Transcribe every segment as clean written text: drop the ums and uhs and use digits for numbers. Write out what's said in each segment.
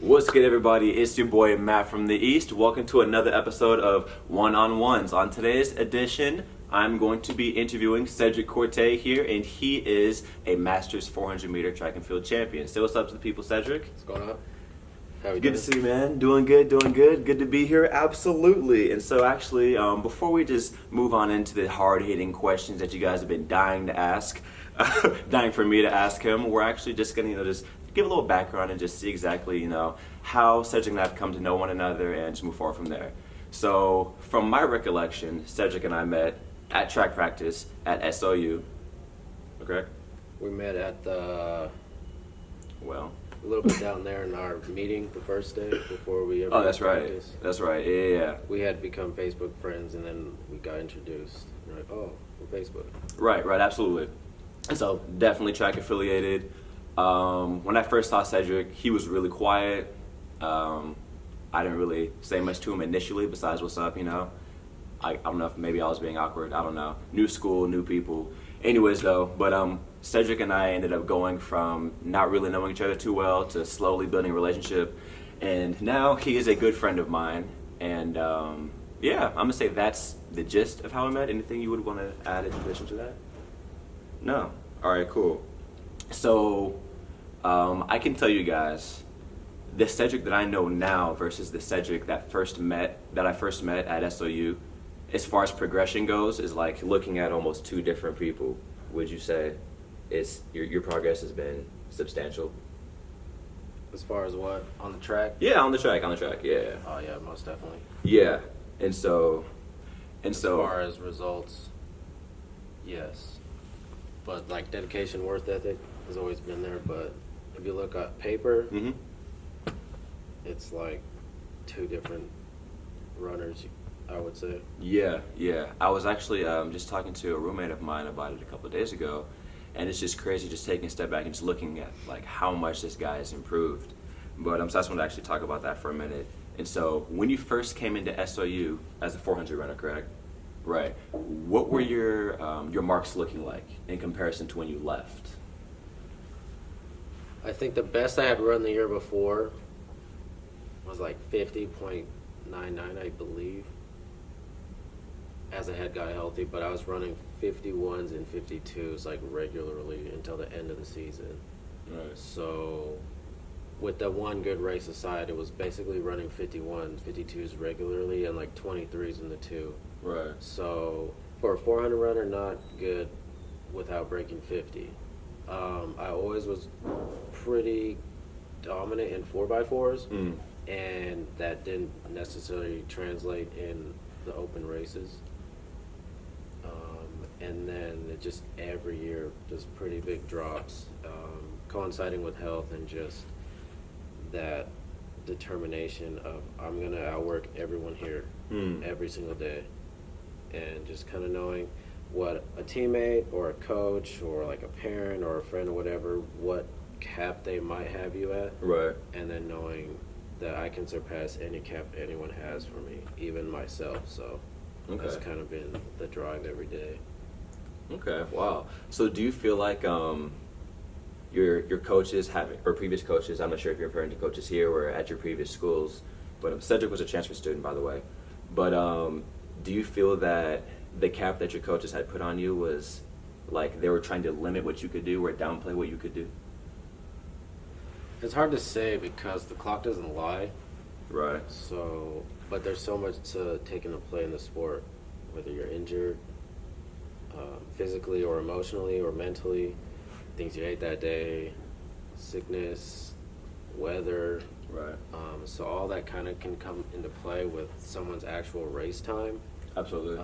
What's good, everybody? It's your boy Matt from the East. Welcome to another episode of One-on-Ones. On today's edition, I'm going to be interviewing Cedric Quartey here, and he is a Masters 400 meter track and field champion. Say what's up to the people, Cedric. What's going on? How are you Good doing? to see you, man. Doing good, doing good. Good to be here, absolutely. And so actually, before we just move on into the hard-hitting questions that you guys have been dying to ask, dying for me to ask him, we're actually just going to, just give a little background and just see exactly, how Cedric and I have come to know one another and just move forward from there. So, from my recollection, Cedric and I met at track practice at SOU. Okay? We met at a Well. little bit down there in our meeting the first day before we ever Oh, that's right. practice. That's right. Yeah. We had become Facebook friends, and then we got introduced. We're like, oh, we're Facebook. Right, absolutely. And so, definitely track affiliated. When I first saw Cedric, he was really quiet. I didn't really say much to him initially besides what's up, I don't know if maybe I was being awkward. I don't know. New school, new people. Anyways, though, but Cedric and I ended up going from not really knowing each other too well to slowly building a relationship. And now he is a good friend of mine. And yeah, I'm going to say that's the gist of how we met. Anything you would want to add in addition to that? No. All right, cool. So I can tell you guys, the Cedric that I know now versus the Cedric that I first met at SOU, as far as progression goes, is like looking at almost two different people. Would you say it's your progress has been substantial? As far as what? On the track? Yeah, on the track, yeah. Oh, yeah, most definitely. Yeah, and so. As far as results, yes. But like dedication, work ethic has always been there. But if you look at paper, Mm-hmm. it's like two different runners, I would say. Yeah. I was actually just talking to a roommate of mine about it a couple of days ago, and it's just crazy just taking a step back and just looking at like how much this guy has improved. But so I just want to actually talk about that for a minute. And so when you first came into SOU as a 400 runner, correct? Right. What were your marks looking like in comparison to when you left? I think the best I had run the year before was like 50.99, I believe, as I had got healthy. But I was running 51s and 52s like regularly until the end of the season. Right. So with the one good race aside, it was basically running 51s, 52s regularly, and like 23s in the two. Right. So for a 400 runner, not good without breaking 50. I always was pretty dominant in 4x4s, and that didn't necessarily translate in the open races. And then it just every year, just pretty big drops, coinciding with health and just that determination of I'm going to outwork everyone here every single day. And just kind of knowing what a teammate or a coach or like a parent or a friend or whatever, what cap they might have you at. Right. And then knowing that I can surpass any cap anyone has for me, even myself. So that's kind of been the drive every day. Okay, wow. So do you feel like your coaches or previous coaches, I'm not sure if you're referring to coaches here or at your previous schools, but Cedric was a transfer student, by the way. But do you feel that the cap that your coaches had put on you was like they were trying to limit what you could do or downplay what you could do? It's hard to say because the clock doesn't lie. Right. So, but there's so much to take into play in the sport, whether you're injured, physically or emotionally or mentally, things you ate that day, sickness, weather. Right. So all that kind of can come into play with someone's actual race time. Absolutely.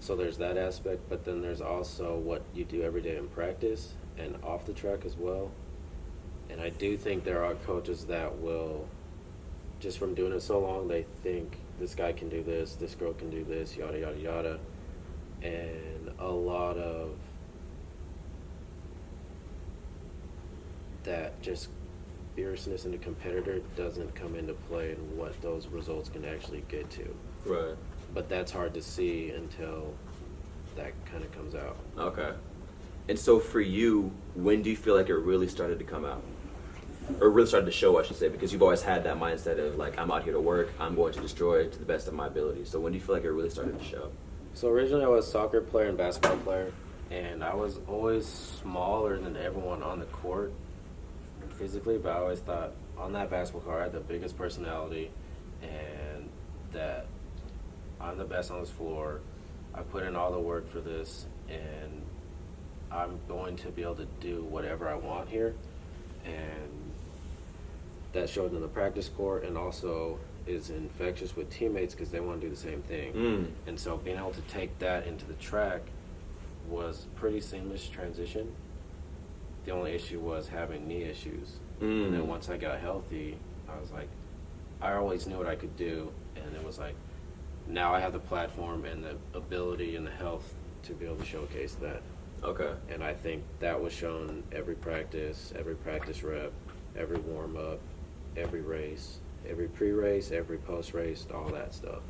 So there's that aspect, but then there's also what you do every day in practice and off the track as well. And I do think there are coaches that will, just from doing it so long, they think this guy can do this girl can do this, yada, yada, yada. And a lot of that just fierceness in the competitor doesn't come into play in what those results can actually get to. Right. But that's hard to see until that kind of comes out. Okay. And so for you, when do you feel like it really started to come out? or really started to show, I should say, because you've always had that mindset of like, I'm out here to work, I'm going to destroy to the best of my ability. So when do you feel like it really started to show? So originally I was a soccer player and basketball player, and I was always smaller than everyone on the court physically, but I always thought on that basketball court I had the biggest personality and that I'm the best on this floor. I put in all the work for this, and I'm going to be able to do whatever I want here. And that showed in the practice court, and also is infectious with teammates because they want to do the same thing. And so being able to take that into the track was pretty seamless transition. The only issue was having knee issues. And then once I got healthy, I was like, I always knew what I could do, and it was like, now I have the platform and the ability and the health to be able to showcase that. Okay. And I think that was shown every practice rep, every warm-up, every race, every pre-race, every post-race, all that stuff.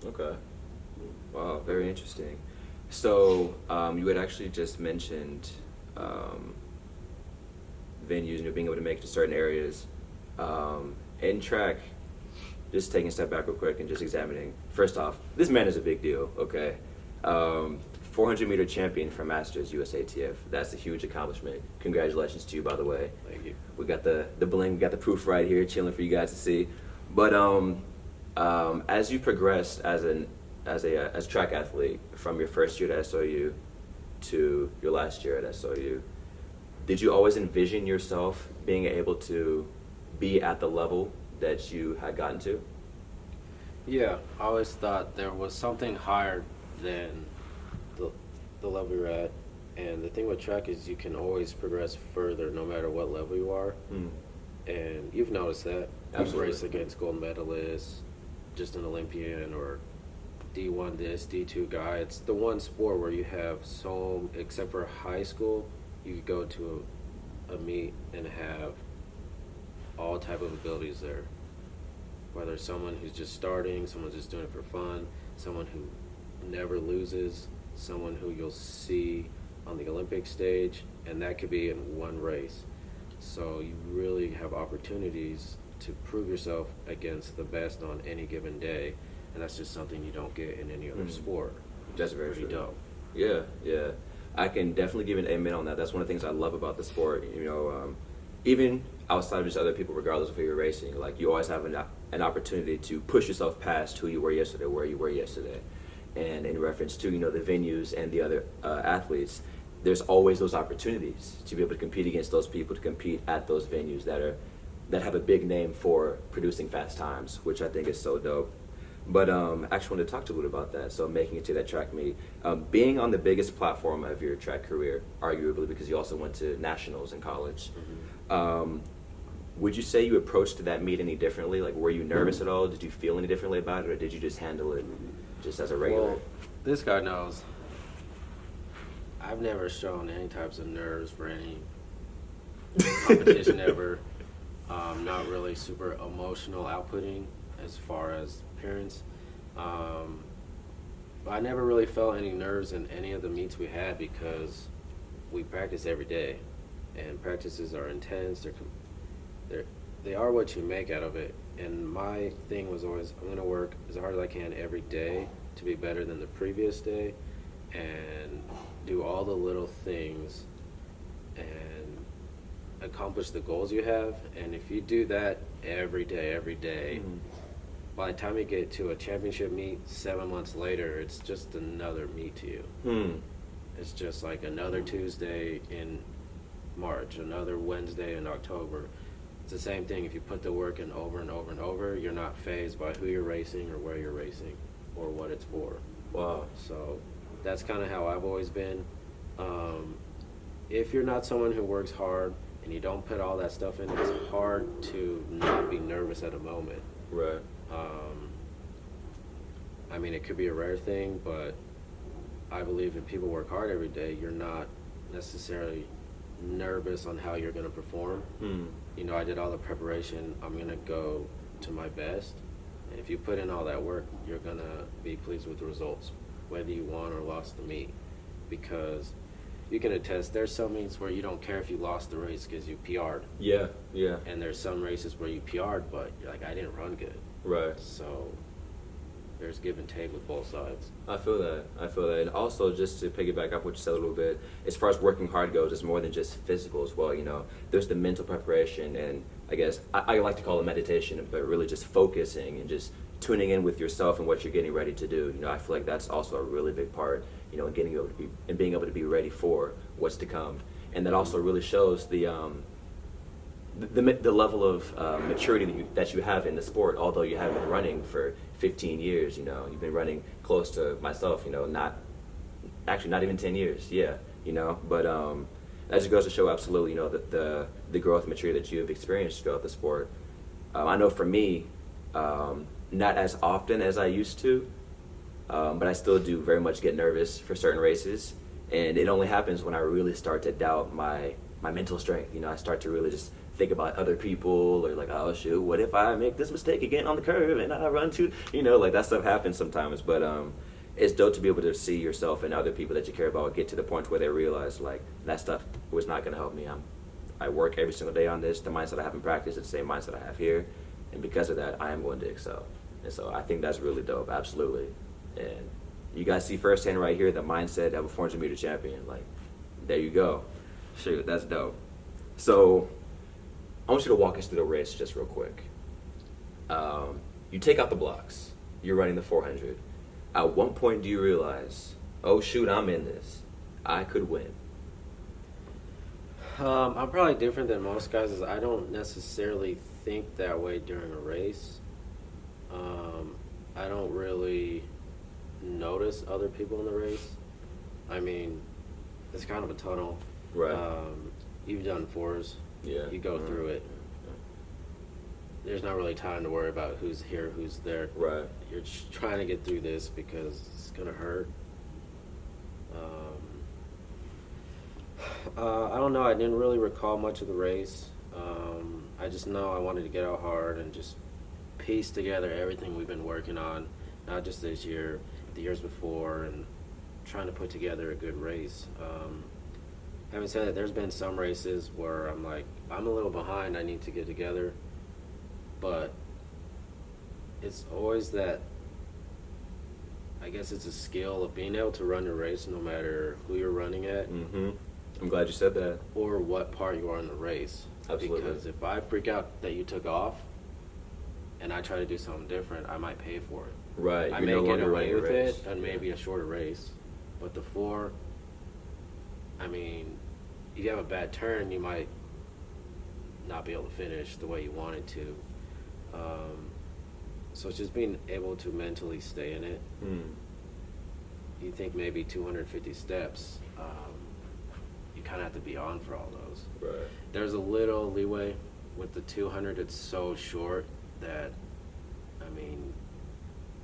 Okay. Wow, very interesting. So you had actually just mentioned venues, being able to make it to certain areas. In track, just taking a step back real quick and just examining. First off, this man is a big deal, okay? 400-meter champion for Masters USATF. That's a huge accomplishment. Congratulations to you, by the way. Thank you. We got the bling, we got the proof right here, chilling for you guys to see. But as you progressed as track athlete from your first year at SOU to your last year at SOU, did you always envision yourself being able to be at the level that you had gotten to? Yeah, I always thought there was something higher than the level you're at. And the thing with track is you can always progress further no matter what level you are. And you've noticed that. You've raced against gold medalists, just an Olympian, or D1 this, D2 guy. It's the one sport where you have except for high school, you could go to a meet and have all type of abilities there. Whether it's someone who's just starting, someone just doing it for fun, someone who never loses, someone who you'll see on the Olympic stage, and that could be in one race. So you really have opportunities to prove yourself against the best on any given day, and that's just something you don't get in any other sport. That's very pretty true. dope. Yeah. I can definitely give an amen on that. That's one of the things I love about the sport. Even outside of just other people, regardless of who you're racing, like you always have an opportunity to push yourself past who you were yesterday, where you were yesterday. And in reference to the venues and the other athletes, there's always those opportunities to be able to compete against those people, to compete at those venues that have a big name for producing fast times, which I think is so dope. But I actually wanted to talk to you a little about that. So making it to that track meet, being on the biggest platform of your track career, arguably, because you also went to nationals in college. Would you say you approached that meet any differently? Like, were you nervous at all? Did you feel any differently about it, or did you just handle it just as a regular? Well, this guy knows I've never shown any types of nerves for any competition ever. Not really super emotional outputting as far as appearance. I never really felt any nerves in any of the meets we had because we practice every day, and practices are intense. They are what you make out of it. And my thing was always, I'm going to work as hard as I can every day to be better than the previous day, and do all the little things and accomplish the goals you have. And if you do that every day, by the time you get to a championship meet 7 months later, it's just another meet to you. It's just like another Tuesday in March, another Wednesday in October. It's the same thing. If you put the work in over and over and over, you're not fazed by who you're racing or where you're racing or what it's for. Wow. So that's kind of how I've always been. If you're not someone who works hard and you don't put all that stuff in, it's hard to not be nervous at a moment. Right. I mean, it could be a rare thing, but I believe if people work hard every day, you're not necessarily nervous on how you're going to perform. I did all the preparation. I'm going to go to my best. And if you put in all that work, you're going to be pleased with the results, whether you won or lost the meet. Because you can attest. There's some meets where you don't care if you lost the race because you PR'd, Yeah, yeah, and there's some races where you PR'd, but you're like, I didn't run good. right. So there's give and take with both sides. I feel that. And also, just to piggyback off what you said a little bit, as far as working hard goes, it's more than just physical as well. You know, there's the mental preparation, and I guess I like to call it meditation, but really just focusing and just tuning in with yourself and what you're getting ready to do. You know, I feel like that's also a really big part. You know, in getting able to be and being able to be ready for what's to come, and that also really shows the level of maturity that you have in the sport. Although you have been running for 15 years, you know, you've been running close to myself, you know, not even 10 years, yeah, you know, but as it goes to show, absolutely, you know, the growth and maturity that you have experienced throughout the sport. I know for me, not as often as I used to, but I still do very much get nervous for certain races, and it only happens when I really start to doubt my mental strength. You know, I start to really just think about other people, or like, oh shoot, what if I make this mistake again on the curve and I run too, you know, like that stuff happens sometimes. But it's dope to be able to see yourself and other people that you care about get to the point where they realize like that stuff was not going to help me. I work every single day on this. The mindset I have in practice is the same mindset I have here, and because of that, I am going to excel. And so I think that's really dope, absolutely. And you guys see firsthand right here the mindset of a 400-meter champion. Like, there you go. Shoot, that's dope. So I want you to walk us through the race just real quick. You take out the blocks. You're running the 400. At what point do you realize, oh shoot, I'm in this. I could win? I'm probably different than most guys. Is I don't necessarily think that way during a race. I don't really notice other people in the race. I mean, it's kind of a tunnel. Right. You've done fours. Yeah. You go through it. There's not really time to worry about who's here, who's there. Right. You're just trying to get through this because it's gonna hurt. I don't know. I didn't really recall much of the race. I just know I wanted to get out hard and just piece together everything we've been working on, not just this year, the years before, and trying to put together a good race. Having said that, there's been some races where I'm like, I'm a little behind, I need to get together. But it's always that, I guess it's a skill of being able to run your race no matter who you're running at. Mm-hmm. I'm glad you said that. Or what part you are in the race. Absolutely. Because if I freak out that you took off and I try to do something different, I might pay for it. Right. I You're may no get longer away running a with race. it and maybe a shorter race. But the 4, I mean, if you have a bad turn, you might not be able to finish the way you wanted to. So it's just being able to mentally stay in it. You think maybe 250 steps, you kind of have to be on for all those. Right. There's a little leeway with the 200. It's so short that, I mean,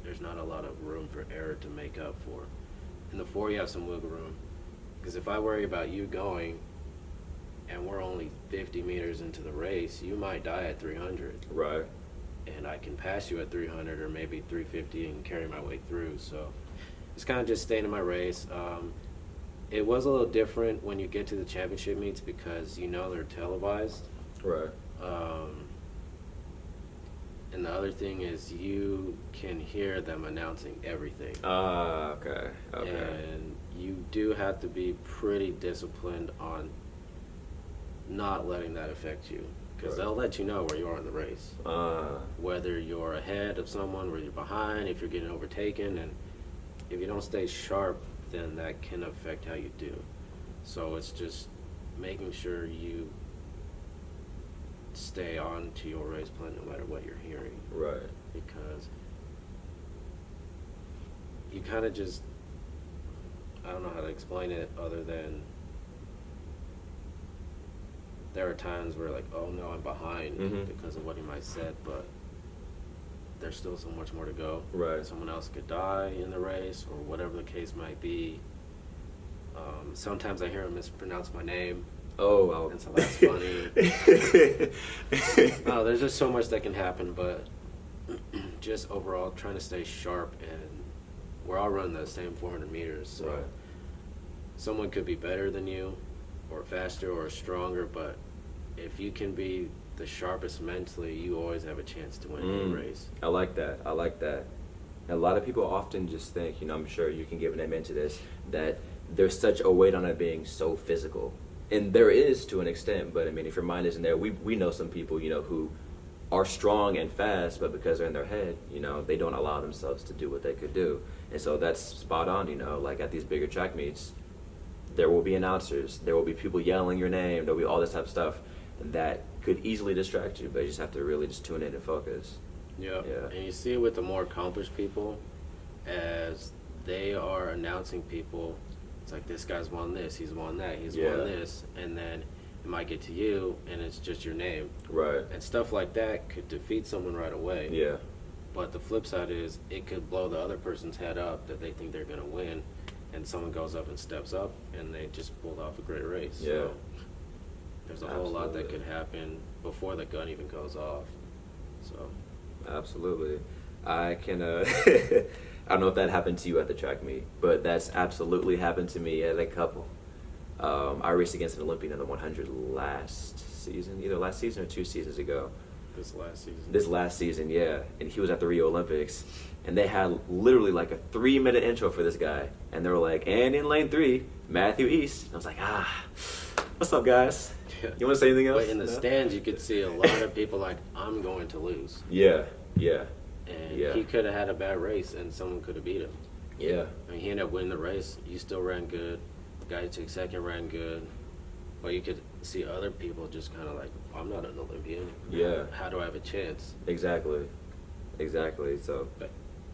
there's not a lot of room for error to make up for. In the 4, you have some wiggle room. Because if I worry about you going and we're only 50 meters into the race, you might die at 300. Right. And I can pass you at 300 or maybe 350 and carry my way through. So it's kind of just staying in my race. It was a little different when you get to the championship meets because you know they're televised. Right. And the other thing is you can hear them announcing everything. Okay. And you do have to be pretty disciplined on not letting that affect you. Because they'll let you know where you are in the race. Whether you're ahead of someone, whether you're behind, if you're getting overtaken. And if you don't stay sharp, then that can affect how you do. So it's just making sure you stay on to your race plan no matter what you're hearing. Right. Because you kind of just, I don't know how to explain it other than there are times where like, oh no, I'm behind because of what he might said, but there's still so much more to go. Right. Someone else could die in the race or whatever the case might be. Sometimes I hear him mispronounce my name. Oh, wow. And so that's funny. There's just so much that can happen, but just overall trying to stay sharp, and we're all running the same 400 meters. So Right. someone could be better than you, or faster, or stronger, but if you can be the sharpest mentally, you always have a chance to win any race. I like that. I like that. And a lot of people often just think, I'm sure you can give an amen to this, that there's such a weight on it being so physical. And there is to an extent, but I mean, if your mind isn't there, we know some people, who are strong and fast, but because they're in their head, they don't allow themselves to do what they could do. And so that's spot on, like at these bigger track meets, there will be announcers, there will be people yelling your name, there'll be all this type of stuff that could easily distract you, but you just have to really just tune in and focus. Yeah. And you see it with the more accomplished people, as they are announcing people, it's like, this guy's won this, he's won that, he's won this, and then it might get to you, and it's just your name. Right. And stuff like that could defeat someone right away. Yeah. But the flip side is, it could blow the other person's head up that they think they're going to win, and someone goes up and steps up, and they just pulled off a great race. Yeah. So there's a whole lot that could happen before the gun even goes off. So. Absolutely. I can, I don't know if that happened to you at the track meet, but that's absolutely happened to me at a couple. I raced against an Olympian in the 100 last season, either last season or 2 seasons ago. This last season, yeah. And he was at the Rio Olympics, and they had literally like a 3-minute intro for this guy. And they were like, and in lane 3, Matthew East. And I was like, what's up, guys? Yeah. You want to say anything else? But in the stands, you could see a lot of people like, I'm going to lose. Yeah. And he could have had a bad race, and someone could have beat him. Yeah. I mean, he ended up winning the race. You still ran good. The guy who took second ran good. But you could see other people just kind of like, I'm not an Olympian. Yeah. How do I have a chance? Exactly. So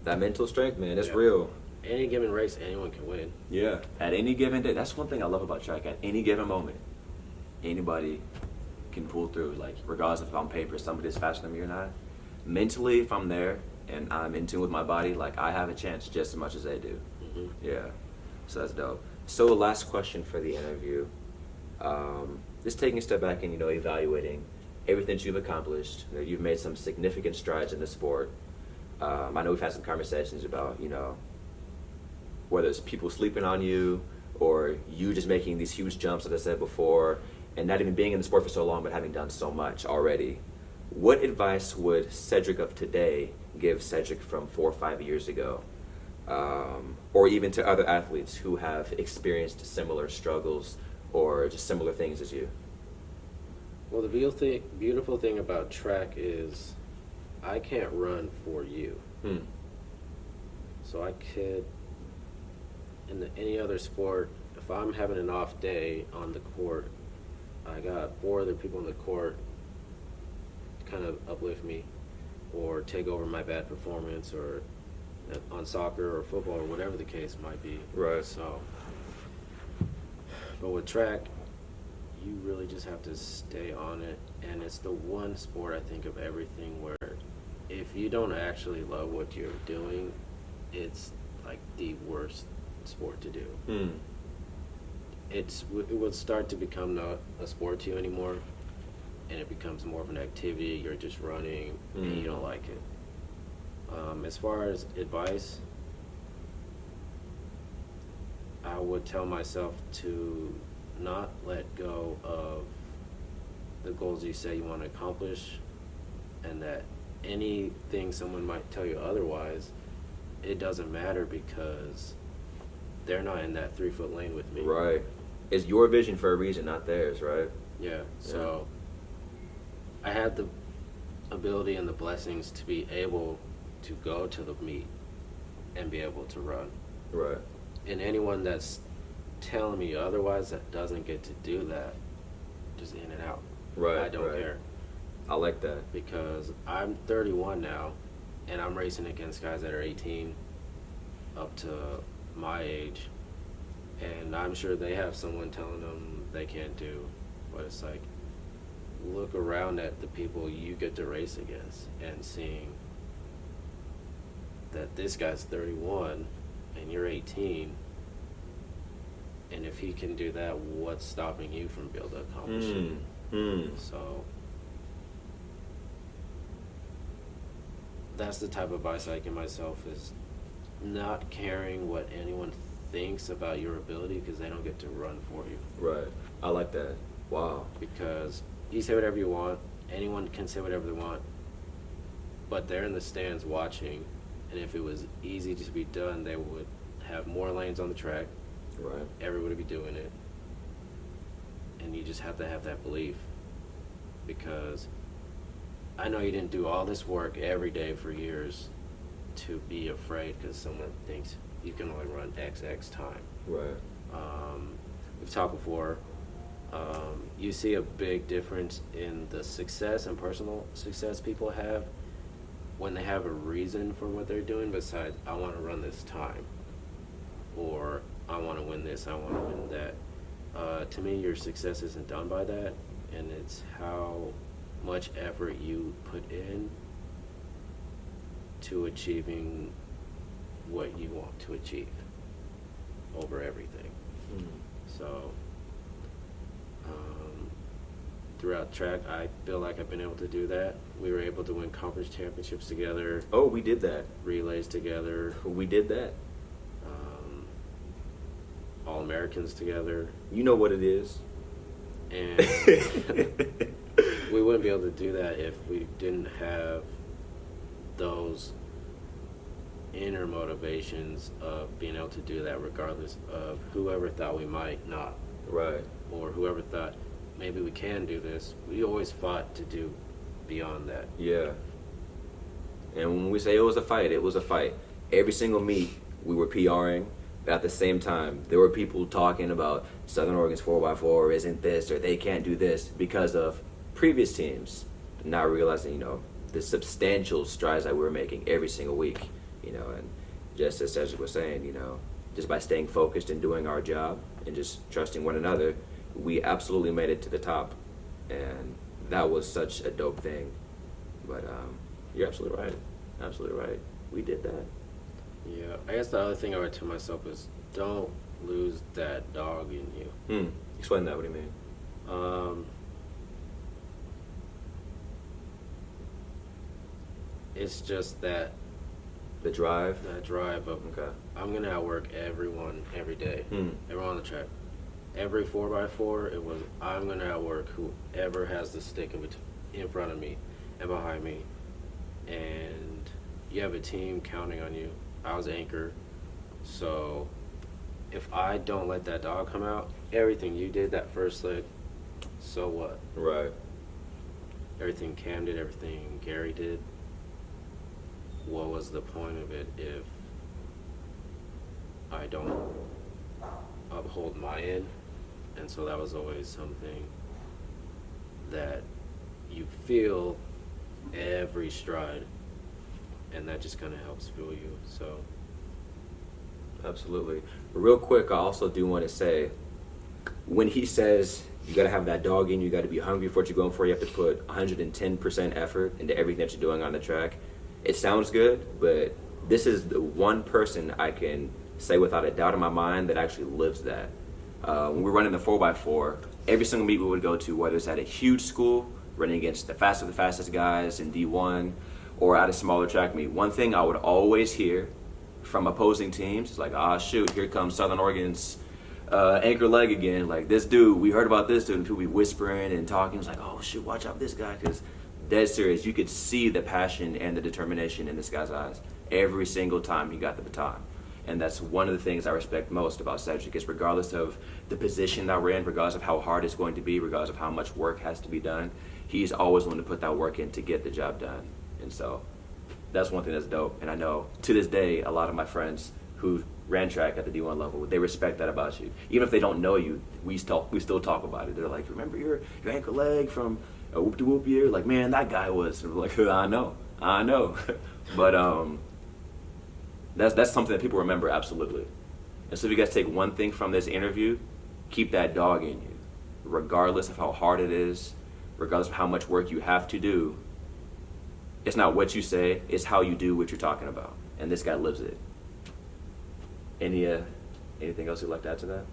that mental strength, man, it's real. Any given race, anyone can win. Yeah. At any given day, that's one thing I love about track. At any given moment, anybody can pull through. Like, regardless if on paper somebody's faster than me or not. Mentally, if I'm there and I'm in tune with my body, like, I have a chance just as much as they do. Mm-hmm. Yeah. So that's dope. So last question for the interview. Just taking a step back and, evaluating everything that you've accomplished. You've made some significant strides in the sport. I know we've had some conversations about, whether it's people sleeping on you or you just making these huge jumps, as I said before, and not even being in the sport for so long, but having done so much already. What advice would Cedric of today give Cedric from 4 or 5 years ago? Or even to other athletes who have experienced similar struggles or just similar things as you? Well, the beautiful thing about track is I can't run for you. So I could, in any other sport, if I'm having an off day on the court, I got 4 other people on the court to kind of uplift me or take over my bad performance, or on soccer or football or whatever the case might be. Right. So, but with track, you really just have to stay on it, and it's the one sport I think of everything where if you don't actually love what you're doing, it's like the worst sport to do. It will start to become not a sport to you anymore, and it becomes more of an activity. You're just running, and you don't like it. As far as advice, I would tell myself to not let go of the goals you say you want to accomplish, and that anything someone might tell you otherwise, it doesn't matter, because they're not in that 3-foot lane with me. Right. It's your vision for a reason, not theirs, right? Yeah. So I had the ability and the blessings to be able to go to the meet and be able to run. Right. And anyone that's telling me otherwise that doesn't get to do that, just in and out. Right. I don't care. I like that. Because I'm 31 now, and I'm racing against guys that are 18 up to my age, and I'm sure they have someone telling them they can't do. But it's like, look around at the people you get to race against and seeing that this guy's 31 and you're 18, and if he can do that, what's stopping you from being able to accomplish it? So that's the type of advice I give myself, is not caring what anyone thinks about your ability because they don't get to run for you. Right. I like that. Wow. Because you say whatever you want, anyone can say whatever they want, but they're in the stands watching, and if it was easy to be done, they would have more lanes on the track. Right. Everybody would be doing it. And you just have to have that belief, because I know you didn't do all this work every day for years to be afraid because someone thinks you can only run XX time. Right. We've talked before. You see a big difference in the success and personal success people have when they have a reason for what they're doing besides, I want to run this time, or I want to win this, I want to win that. To me, your success isn't done by that, and it's how much effort you put in to achieving what you want to achieve over everything. Mm. So throughout track, I feel like I've been able to do that. We were able to win conference championships together, Oh, we did that. relays together, We did that. All-Americans together, You know what it is. and we wouldn't be able to do that if we didn't have those inner motivations of being able to do that regardless of whoever thought we might not, Right. or whoever thought maybe we can do this. We always fought to do beyond that. Yeah. And when we say it was a fight, it was a fight. Every single meet, we were PRing. But at the same time, there were people talking about Southern Oregon's 4x4 isn't this, or they can't do this because of previous teams, not realizing, the substantial strides that we were making every single week, and just as Cedric was saying, just by staying focused and doing our job and just trusting one another, we absolutely made it to the top. And that was such a dope thing. But you're absolutely right. Absolutely right. We did that. Yeah, I guess the other thing I would tell myself is don't lose that dog in you. Explain that. What do you mean? It's just that The drive? drive of, Okay. I'm going to outwork everyone every day, Hmm. everyone on the track. Every 4x4, it was, I'm going to outwork whoever has the stick in front of me and behind me. And you have a team counting on you. I was anchor. So if I don't let that dog come out, everything you did that first leg, so what? Right. Everything Cam did, everything Gary did, what was the point of it if I don't uphold my end? And so that was always something that you feel every stride, and that just kind of helps fuel you. So Absolutely. Real quick, I also do want to say, when he says you got to have that dog in you, got to be hungry for what you're going for, you have to put 110% effort into everything that you're doing on the track. It sounds good, but this is the one person I can say without a doubt in my mind that actually lives that. When we're running the 4x4, every single meet we would go to, whether it's at a huge school, running against the fastest guys in D1, or at a smaller track meet, one thing I would always hear from opposing teams is like, shoot, here comes Southern Oregon's anchor leg again. Like, this dude, we heard about this dude, and people be whispering and talking. It's like, oh, shoot, watch out for this guy, because dead serious. You could see the passion and the determination in this guy's eyes every single time he got the baton. And that's one of the things I respect most about Cedric, is regardless of the position that we're in, regardless of how hard it's going to be, regardless of how much work has to be done, he's always willing to put that work in to get the job done. And so that's one thing that's dope. And I know to this day, a lot of my friends who ran track at the D1 level, they respect that about you. Even if they don't know you, we still talk about it. They're like, remember your ankle leg from a whoop-de-whoop year? Like, man, that guy was. And we're like, I know. But that's something that people remember, absolutely. And so if you guys take one thing from this interview, keep that dog in you. Regardless of how hard it is, regardless of how much work you have to do, it's not what you say, it's how you do what you're talking about. And this guy lives it. Anything else you'd like to add to that?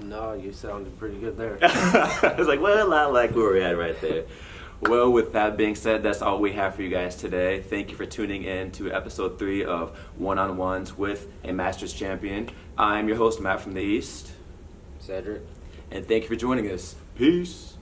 no, you sounded pretty good there. I was like, well, I like where we're at right there. Well, with that being said, that's all we have for you guys today. Thank you for tuning in to episode 3 of One-on-Ones with a Masters Champion. I'm your host, Matt from the East. Cedric. And thank you for joining us. Peace.